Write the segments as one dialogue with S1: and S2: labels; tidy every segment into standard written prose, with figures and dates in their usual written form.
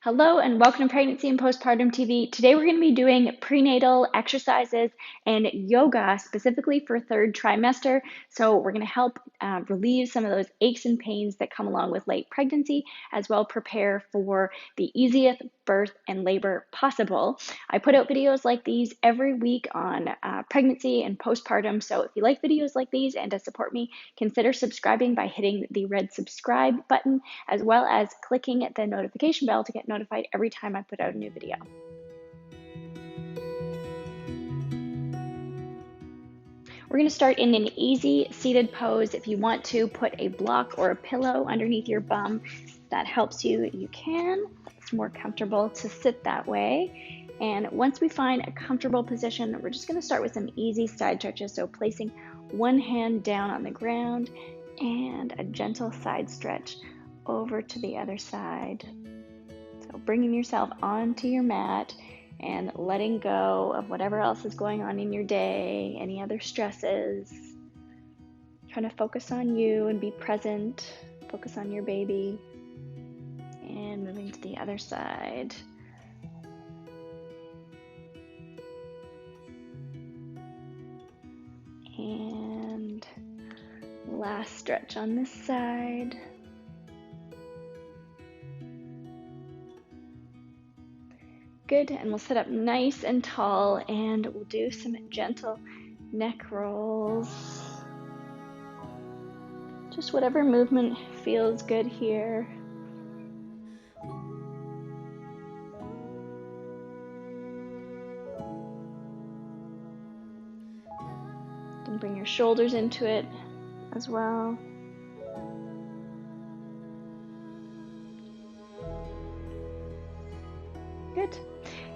S1: Hello and welcome to Pregnancy and Postpartum TV. Today we're going to be doing prenatal exercises and yoga specifically for third trimester. So we're going to help relieve some of those aches and pains that come along with late pregnancy, as well prepare for the easiest birth and labor possible. I put out videos like these every week on pregnancy and postpartum. So if you like videos like these and to support me, consider subscribing by hitting the red subscribe button, as well as clicking the notification bell to get notified every time I put out a new video. We're going to start in an easy seated pose. If you want to put a block or a pillow underneath your bum, that helps you, you can. It's more comfortable to sit that way. And once we find a comfortable position, we're just going to start with some easy side stretches. So placing one hand down on the ground and a gentle side stretch over to the other side. So bringing yourself onto your mat and letting go of whatever else is going on in your day, any other stresses. Trying to focus on you and be present, focus on your baby, and moving to the other side. And last stretch on this side. Good, and we'll sit up nice and tall and we'll do some gentle neck rolls. Just whatever movement feels good here. You can bring your shoulders into it as well. Good.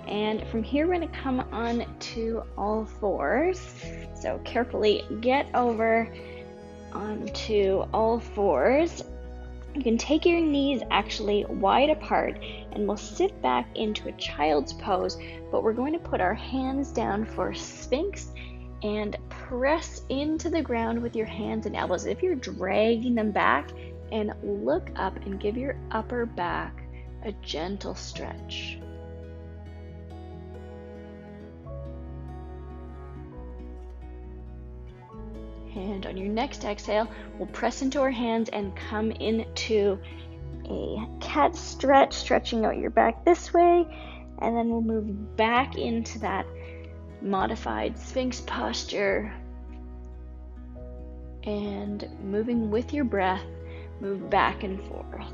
S1: And from here, we're going to come on to all fours. So carefully get over onto all fours. You can take your knees actually wide apart and we'll sit back into a child's pose, but we're going to put our hands down for Sphinx and press into the ground with your hands and elbows. If you're dragging them back, and look up and give your upper back a gentle stretch. And on your next exhale, we'll press into our hands and come into a cat stretch, stretching out your back this way. And then we'll move back into that modified Sphinx posture. And moving with your breath, move back and forth.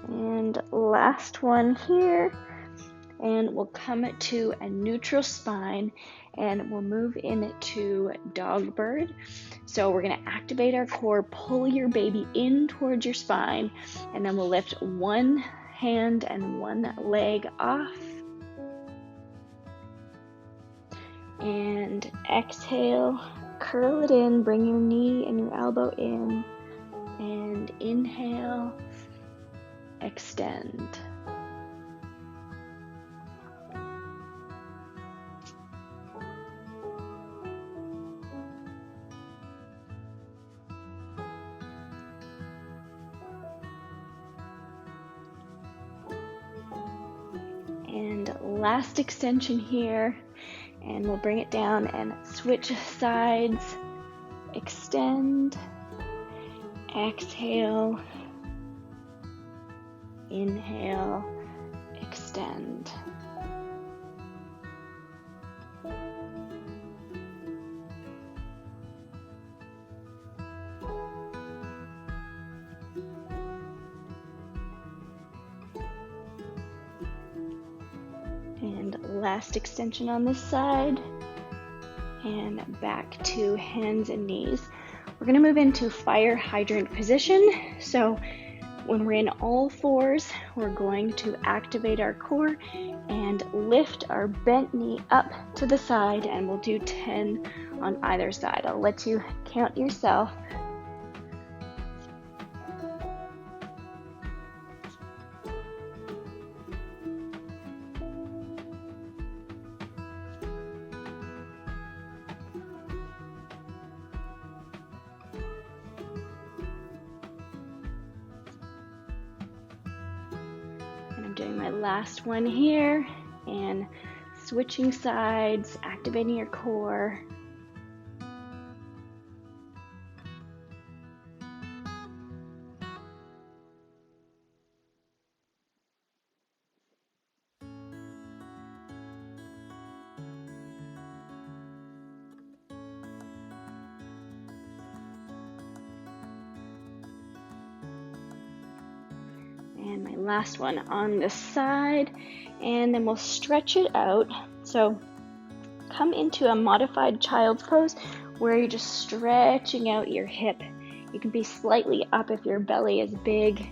S1: And last one here, and we'll come to a neutral spine and we'll move into dog bird. So we're going to activate our core, pull your baby in towards your spine, and then we'll lift one hand and one leg off. And exhale, curl it in, bring your knee and your elbow in, and inhale, extend. And last extension here, and we'll bring it down and switch sides. Extend, exhale, inhale, extend. And last extension on this side, and back to hands and knees. We're going to move into fire hydrant position. So when we're in all fours, we're going to activate our core and lift our bent knee up to the side, and we'll do 10 on either side. I'll let you count yourself. I'm doing my last one here, and switching sides, activating your core. And my last one on this side, and then we'll stretch it out. So come into a modified child's pose where you're just stretching out your hip. You can be slightly up if your belly is big,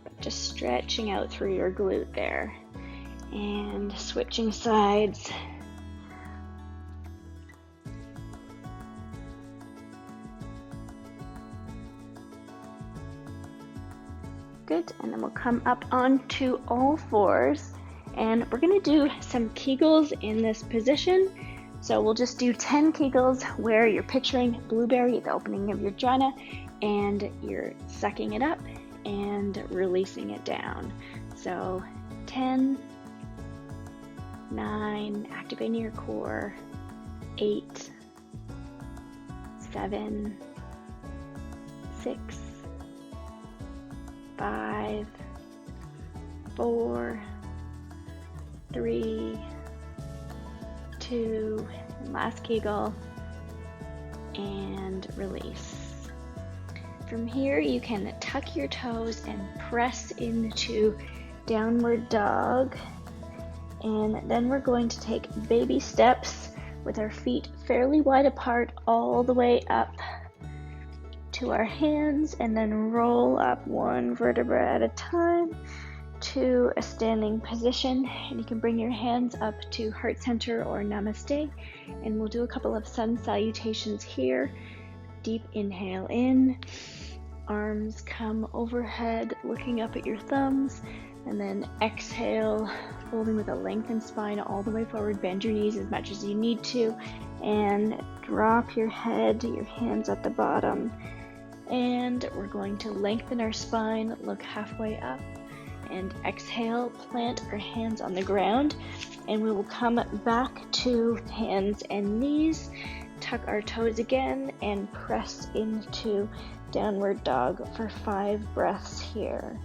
S1: but just stretching out through your glute there. And switching sides. Good, and then we'll come up onto all fours, and we're going to do some kegels in this position. So we'll just do 10 kegels where you're picturing blueberry at the opening of your vagina, and you're sucking it up and releasing it down. So 10, 9, activating your core, 8, 7, 6, 5, 4, 3, 2, and last kegel, and release. From here, you can tuck your toes and press into downward dog, and then we're going to take baby steps with our feet fairly wide apart all the way up to our hands, and then roll up one vertebra at a time to a standing position. And you can bring your hands up to heart center or namaste, and we'll do a couple of sun salutations here. Deep inhale in, arms come overhead looking up at your thumbs, and then exhale, folding with a lengthened spine all the way forward. Bend your knees as much as you need to, and drop your head, your hands at the bottom. And we're going to lengthen our spine, look halfway up, and exhale, plant our hands on the ground, and we will come back to hands and knees, tuck our toes again, and press into downward dog for 5 breaths here.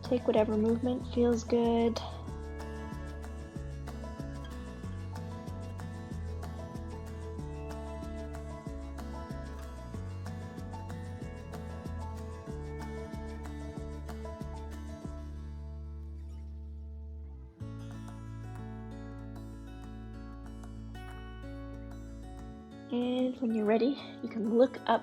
S1: Take whatever movement feels good. And when you're ready, you can look up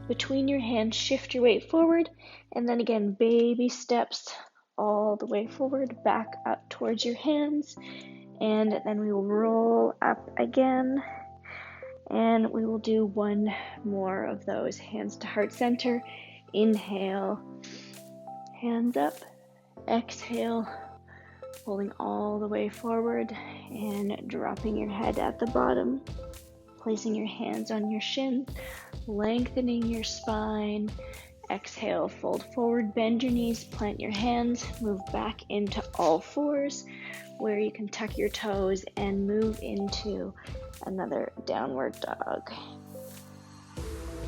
S1: between your hands, shift your weight forward, and then again, baby steps all the way forward, back up towards your hands, and then we will roll up again, and we will do one more of those. Hands to heart center, inhale, hands up, exhale, holding all the way forward, and dropping your head at the bottom. Placing your hands on your shins, lengthening your spine. Exhale, fold forward, bend your knees, plant your hands, move back into all fours where you can tuck your toes and move into another downward dog.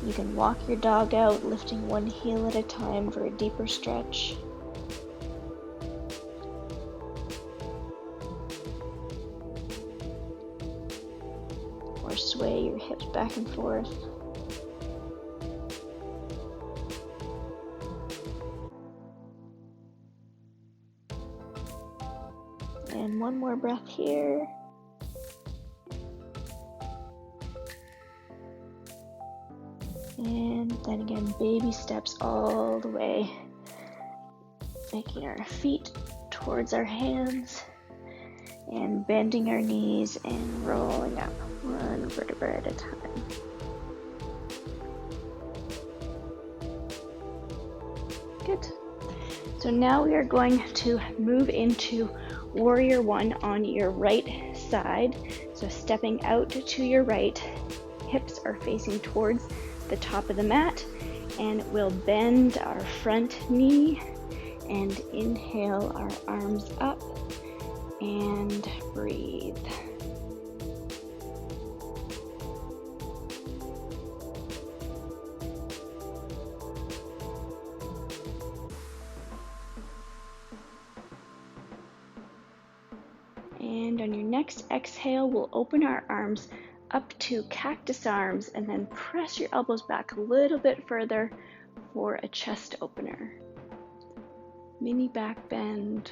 S1: You can walk your dog out, lifting one heel at a time for a deeper stretch. Sway your hips back and forth. And one more breath here. And then again, baby steps all the way, making our feet towards our hands and bending our knees and rolling up one vertebra at a time. Good. So now we are going to move into Warrior One on your right side. So stepping out to your right, hips are facing towards the top of the mat, and we'll bend our front knee and inhale our arms up and breathe. And on your next exhale, we'll open our arms up to cactus arms and then press your elbows back a little bit further for a chest opener. Mini back bend.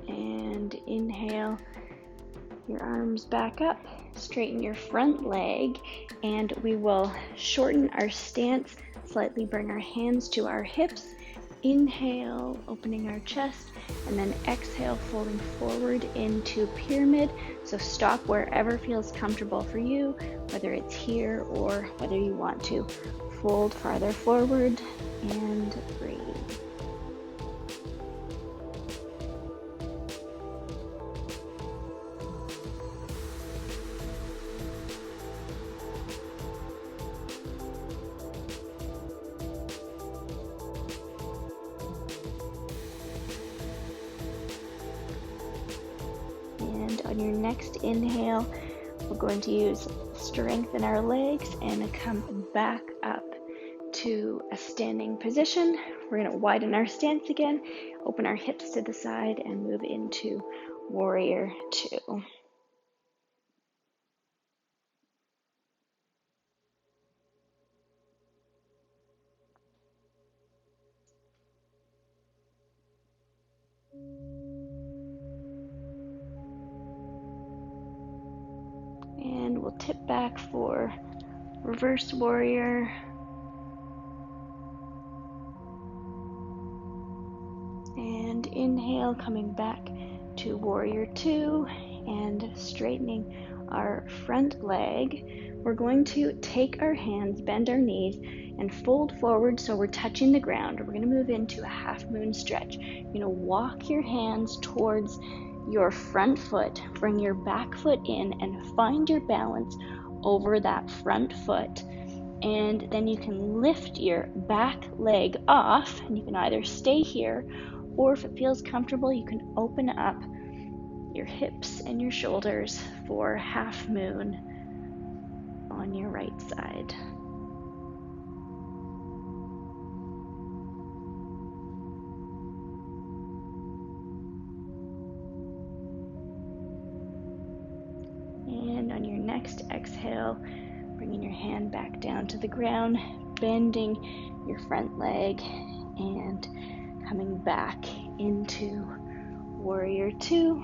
S1: And inhale, your arms back up, straighten your front leg, and we will shorten our stance slightly, bring our hands to our hips. Inhale, opening our chest, and then exhale, folding forward into pyramid. So stop wherever feels comfortable for you, whether it's here or whether you want to fold farther forward, and breathe. And on your next inhale, we're going to use strength in our legs and come back up to a standing position. We're going to widen our stance again, open our hips to the side, and move into warrior two. And we'll tip back for reverse warrior. And inhale, coming back to warrior two and straightening our front leg. We're going to take our hands, bend our knees, and fold forward so we're touching the ground. We're going to move into a half moon stretch. You're going to walk your hands towards your front foot, bring your back foot in, and find your balance over that front foot. And then you can lift your back leg off, and you can either stay here, or if it feels comfortable, you can open up your hips and your shoulders for half moon on your right side. And on your next exhale, bringing your hand back down to the ground, bending your front leg and coming back into warrior two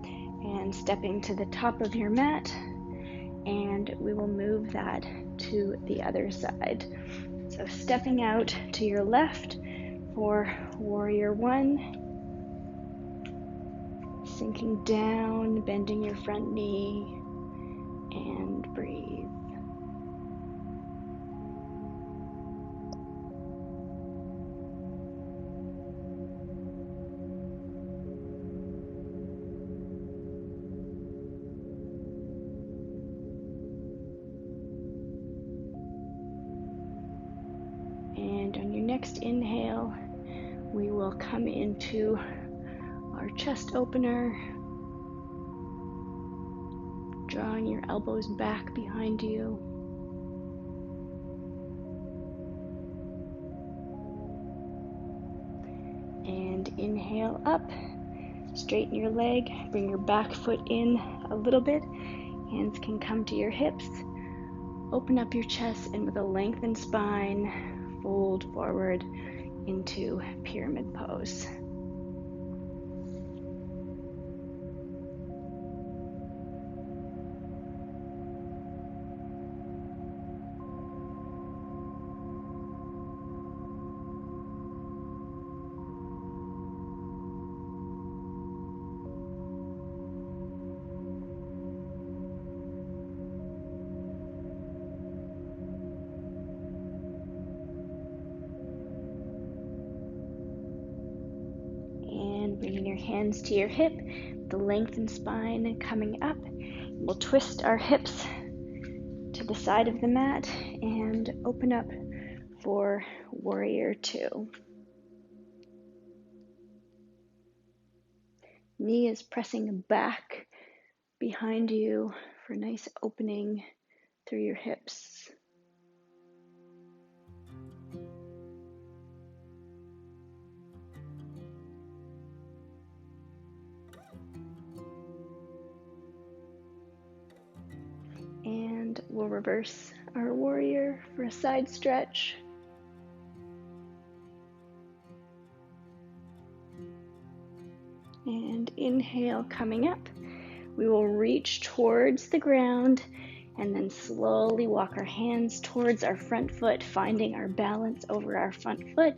S1: and stepping to the top of your mat, and we will move that to the other side. So stepping out to your left for warrior one, sinking down, bending your front knee, and breathe. And on your next inhale, we will come into our chest opener, drawing your elbows back behind you. And inhale up, straighten your leg, bring your back foot in a little bit. Hands can come to your hips. Open up your chest, and with a lengthened spine, fold forward into pyramid pose. hands to your hip, the lengthened spine coming up. We'll twist our hips to the side of the mat and open up for warrior two. Knee is pressing back behind you for a nice opening through your hips. And we'll reverse our warrior for a side stretch. And inhale, coming up. We will reach towards the ground and then slowly walk our hands towards our front foot, finding our balance over our front foot,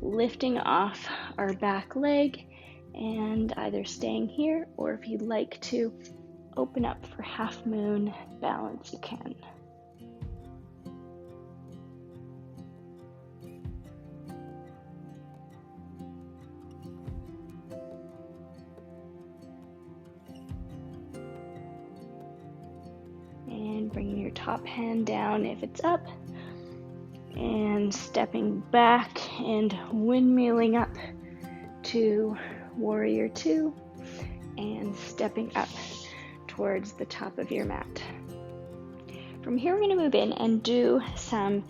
S1: lifting off our back leg, and either staying here, or if you'd like to open up for half moon balance, you can. And bringing your top hand down if it's up, and stepping back and windmilling up to warrior two, and stepping up towards the top of your mat. From here, we're going to move in and do some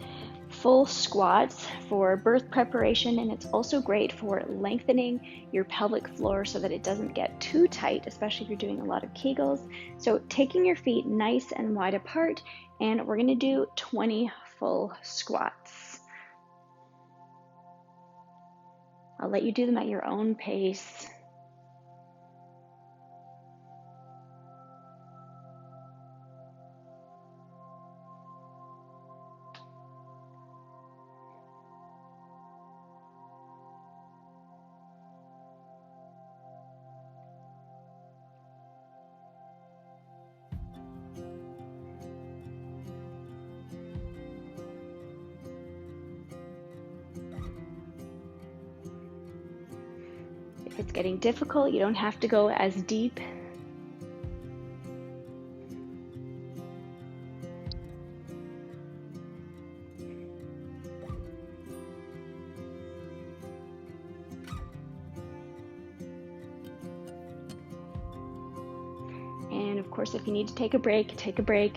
S1: full squats for birth preparation, and it's also great for lengthening your pelvic floor so that it doesn't get too tight, especially if you're doing a lot of kegels. So taking your feet nice and wide apart, and we're going to do 20 full squats. I'll let you do them at your own pace. If it's getting difficult, you don't have to go as deep. And of course, if you need to take a break, take a break.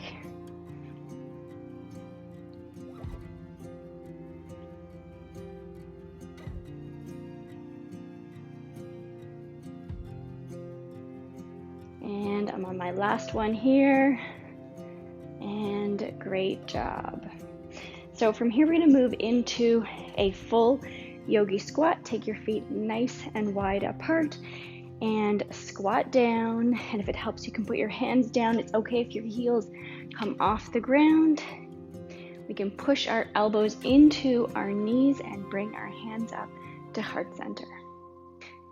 S1: And I'm on my last one here, and great job. So from here, we're going to move into a full yogi squat. Take your feet nice and wide apart and squat down. And if it helps, you can put your hands down. It's okay if your heels come off the ground. We can push our elbows into our knees and bring our hands up to heart center.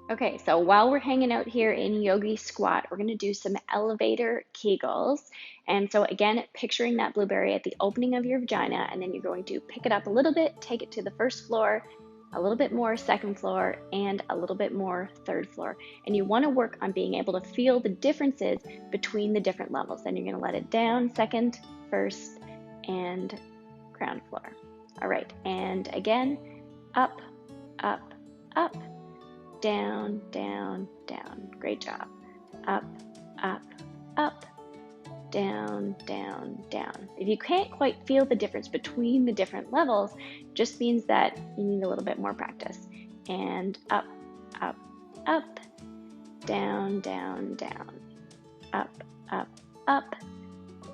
S1: Okay, so while we're hanging out here in yogi squat, we're going to do some elevator kegels. And so again, picturing that blueberry at the opening of your vagina, and then you're going to pick it up a little bit, take it to the first floor, a little bit more second floor, and a little bit more third floor. And you want to work on being able to feel the differences between the different levels. Then you're going to let it down, second, first, and ground floor. All right, and again, up, up, up. Down, down, down. Great job. Up, up, up. Down, down, down. If you can't quite feel the difference between the different levels, just means that you need a little bit more practice. And up, up, up. Down, down, down. Up, up, up.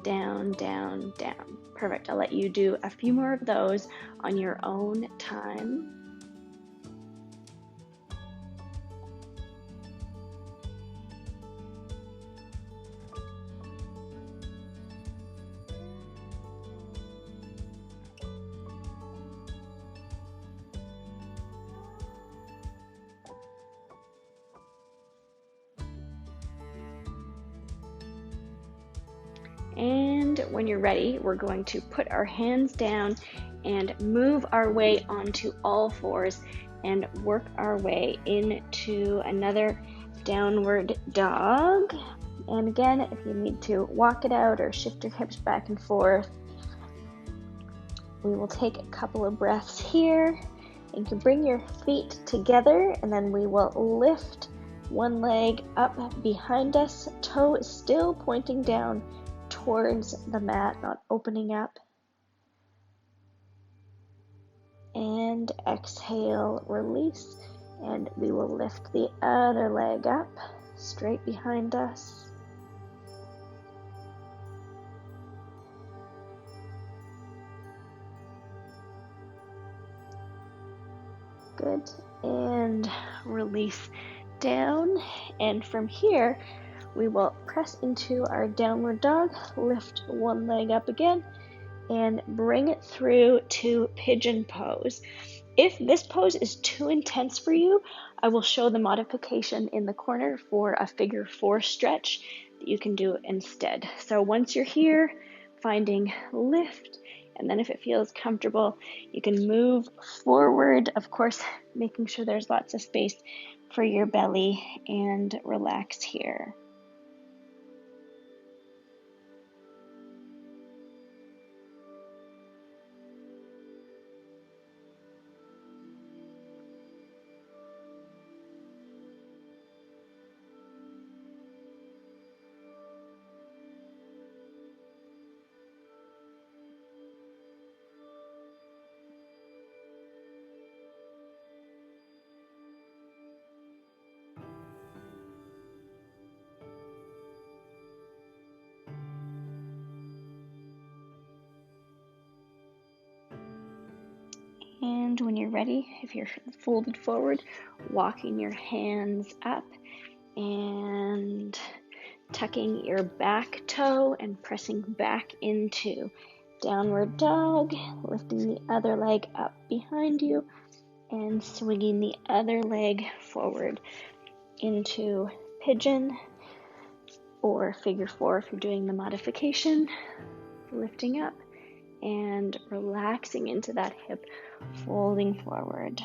S1: Down, down, down. Perfect. I'll let you do a few more of those on your own time. And when you're ready, we're going to put our hands down and move our way onto all fours, and work our way into another downward dog. And again, if you need to walk it out or shift your hips back and forth, we will take a couple of breaths here. You can bring your feet together, and then we will lift one leg up behind us. Toe is still pointing down towards the mat, not opening up. And exhale, release, and we will lift the other leg up, straight behind us. Good, and release down, and from here we will press into our downward dog, lift one leg up again, and bring it through to pigeon pose. If this pose is too intense for you, I will show the modification in the corner for a figure 4 stretch that you can do instead. So once you're here, finding lift, and then if it feels comfortable, you can move forward, of course, making sure there's lots of space for your belly, and relax here. And when you're ready, if you're folded forward, walking your hands up and tucking your back toe and pressing back into downward dog, lifting the other leg up behind you and swinging the other leg forward into pigeon or figure 4 if you're doing the modification, lifting up and relaxing into that hip, folding forward.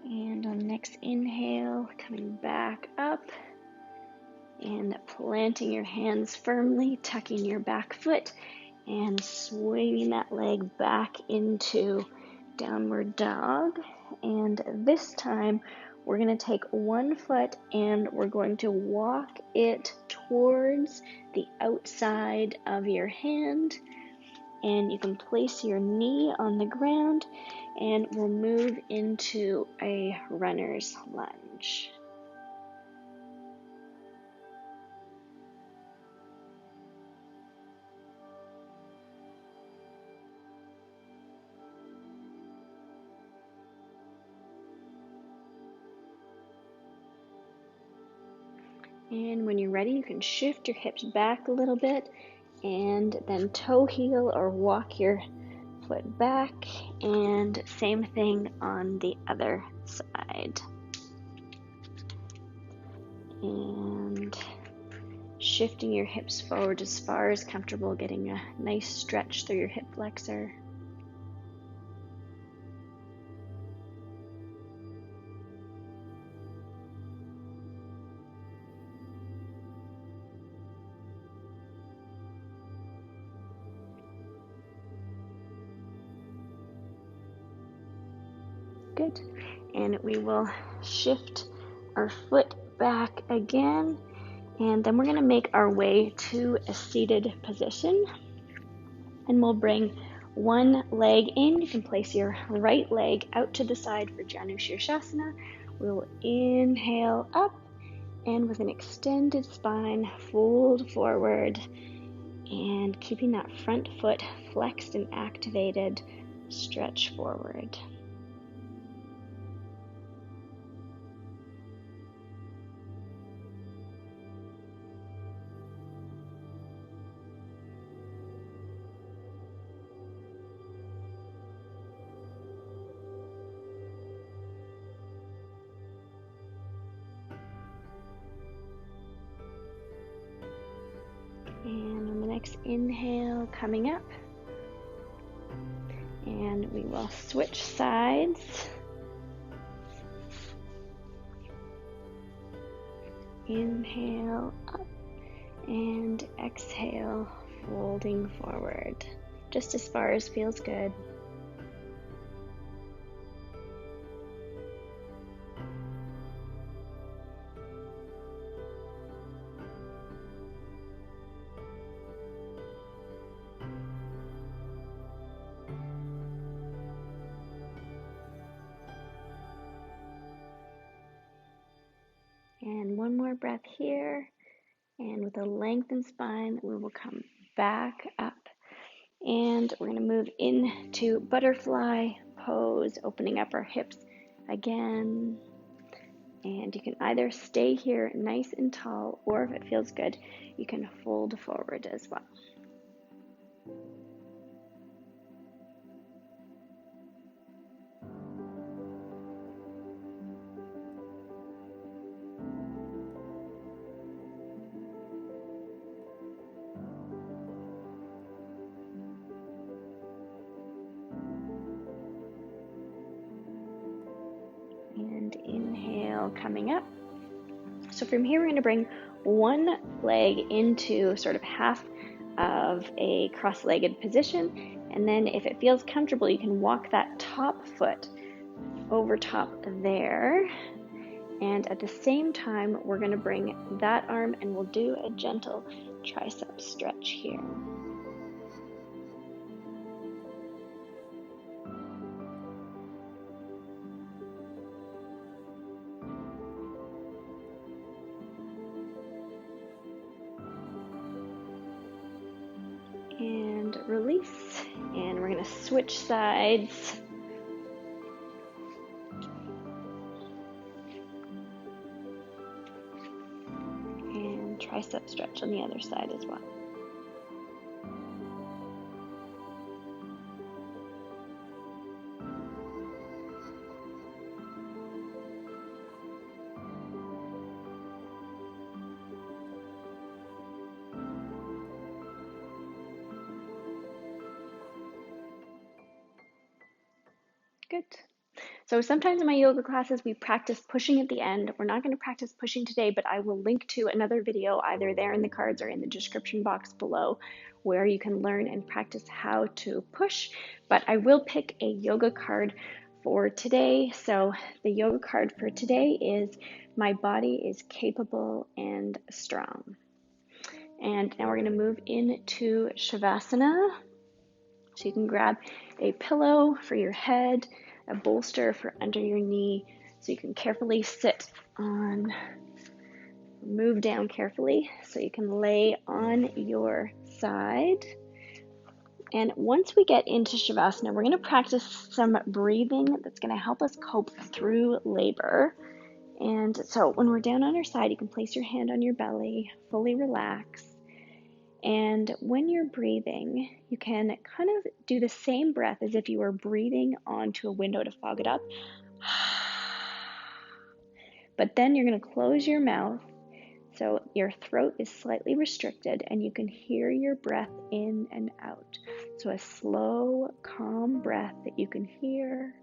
S1: And on next inhale, coming back up and planting your hands firmly, tucking your back foot and swinging that leg back into downward dog. And this time we're going to take one foot and we're going to walk it towards the outside of your hand. And you can place your knee on the ground and we'll move into a runner's lunge. And when you're ready, you can shift your hips back a little bit and then toe heel or walk your foot back, and same thing on the other side. And shifting your hips forward as far as comfortable, getting a nice stretch through your hip flexor. Good. And we will shift our foot back again, and then we're going to make our way to a seated position, and we'll bring one leg in. You can place your right leg out to the side for Janu Shirshasana. We'll inhale up And with an extended spine, fold forward, and keeping that front foot flexed and activated, stretch forward. And on the next inhale, coming up, and we will switch sides. Inhale up and exhale, folding forward, just as far as feels good. And one more breath here, and with a lengthened spine, we will come back up. And we're going to move into butterfly pose, opening up our hips again. And you can either stay here nice and tall, or if it feels good, you can fold forward as well. And inhale, coming up. So from here, we're going to bring one leg into sort of half of a cross-legged position. And then if it feels comfortable, you can walk that top foot over top there. And at the same time, we're going to bring that arm and we'll do a gentle tricep stretch here. And release, and we're going to switch sides. And tricep stretch on the other side as well. Good. So sometimes in my yoga classes, we practice pushing at the end. We're not going to practice pushing today, but I will link to another video either there in the cards or in the description box below where you can learn and practice how to push. But I will pick a yoga card for today. So the yoga card for today is my body is capable and strong. And now we're going to move into Savasana. So you can grab a pillow for your head, a bolster for under your knee, so you can carefully sit on, move down carefully, so you can lay on your side. And once we get into Shavasana, we're going to practice some breathing that's going to help us cope through labor. And so when we're down on our side, you can place your hand on your belly, fully relax. And when you're breathing, you can kind of do the same breath as if you were breathing onto a window to fog it up. But then you're going to close your mouth so your throat is slightly restricted and you can hear your breath in and out. So a slow, calm breath that you can hear.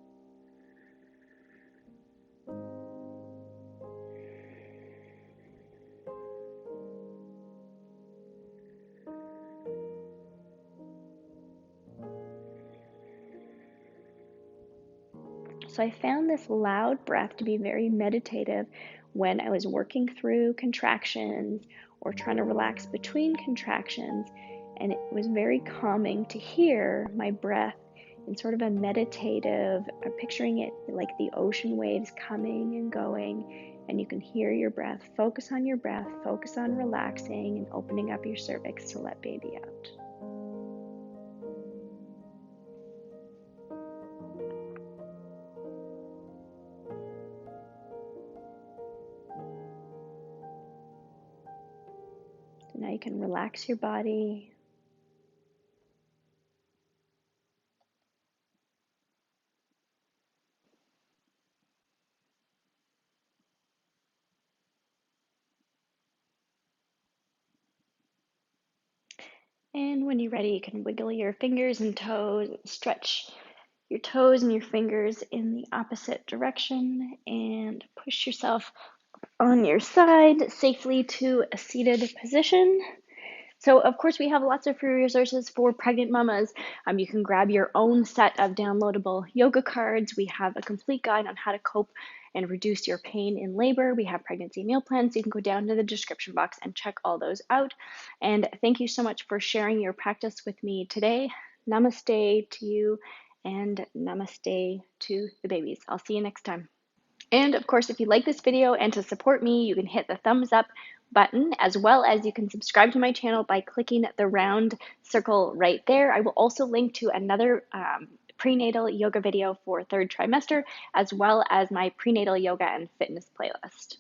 S1: So I found this loud breath to be very meditative when I was working through contractions or trying to relax between contractions, and it was very calming to hear my breath in sort of a meditative, picturing it like the ocean waves coming and going, and you can hear your breath. Focus on your breath, focus on relaxing and opening up your cervix to let baby out. So now you can relax your body. And when you're ready, you can wiggle your fingers and toes, stretch your toes and your fingers in the opposite direction, and push yourself on your side safely to a seated position. So, of course, we have lots of free resources for pregnant mamas. You can grab your own set of downloadable yoga cards. We have a complete guide on how to cope and reduce your pain in labor. We have pregnancy meal plans. You can go down to the description box and check all those out. And thank you so much for sharing your practice with me today. Namaste to you and namaste to the babies. I'll see you next time. And of course, if you like this video and to support me, you can hit the thumbs up button, as well as you can subscribe to my channel by clicking the round circle right there. I will also link to another prenatal yoga video for third trimester, as well as my prenatal yoga and fitness playlist.